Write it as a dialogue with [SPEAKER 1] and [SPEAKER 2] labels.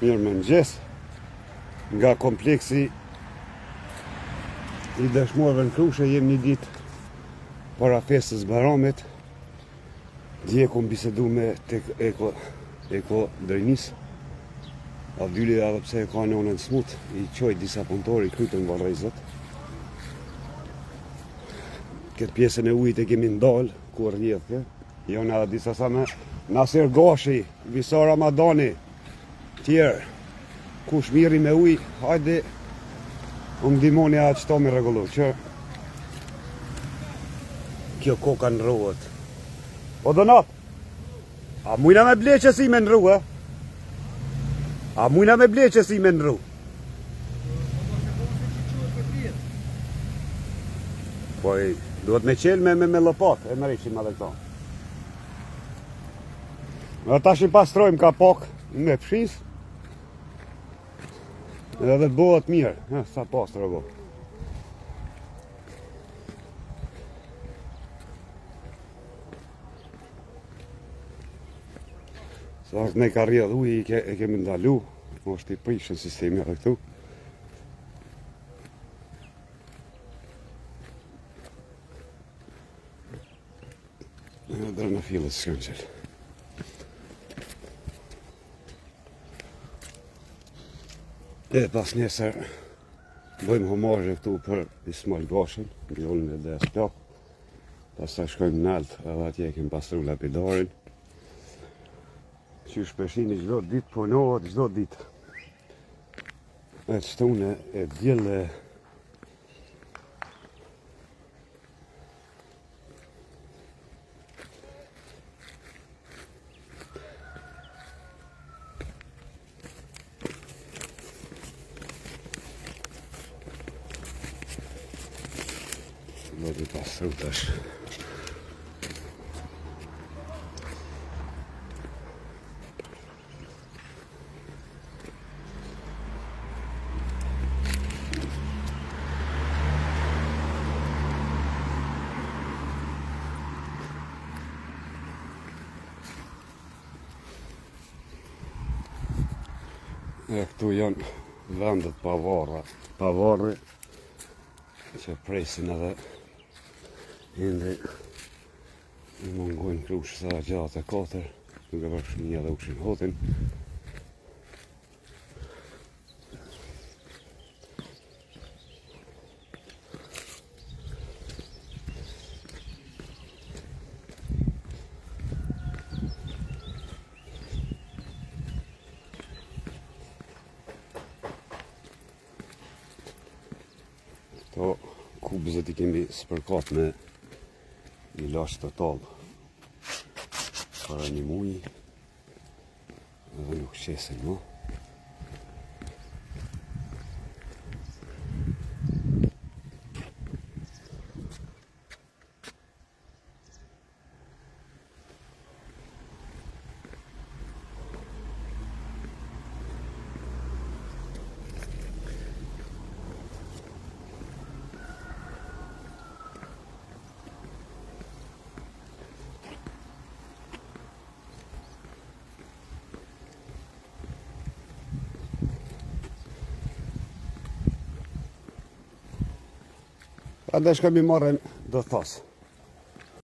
[SPEAKER 1] Mirë mëngjes nga kompleksi i dëshmorëve në Krushe. Jem një ditë para festës Baramit. Dje kom bisedu me tek Eko Drejnis. Avdyli edhe pse e ka në onën smut, i qoj disa punëtori krytën varrezët. Këtë pjesën e ujit e kemi ndalë, ku rrjedhë. Jo në edhe disa sa me Nasir Gashi, Visar Ramadani, tjerë. Kush miri me uj, hajde, ndihmoni atë qëto me rregullu, që kjo koka në rruhet. O Donat, a mujna me ble që si me në rruhe? A mujna me ble që si me në rruhe? Po i duhet me qelë me lopat, e më rishim edhe këto. Dhe tash i pastrojmë ka pak me pshis. Edhe bëhet mirë, sa pastër go. Sa ne ka rrjedh uji e kemi ndalu, është i prishën sistemi edhe këtu. Edhe në fillet s'kënqel. E pas nesër bëjmë homazhe këtu për Ismail Gashin, Gjolin e dhe Splak. Pastaj shkojmë në Nalt, edhe atje kemi pastru lapidarin. Që shpeshini çdo ditë punohet, çdo ditë. E çtune e djelle do të pastru tash. E këtu janë vendet pavarre që presin edhe ende i mungojnë Krushës edhe gjatë e 4, duke përshmi edhe ukshin hotin. Këto kubëzët i kemi spërkat me një lash total para një muji edhe nuk qesin më. A dhe shkëm i marrën do thasë.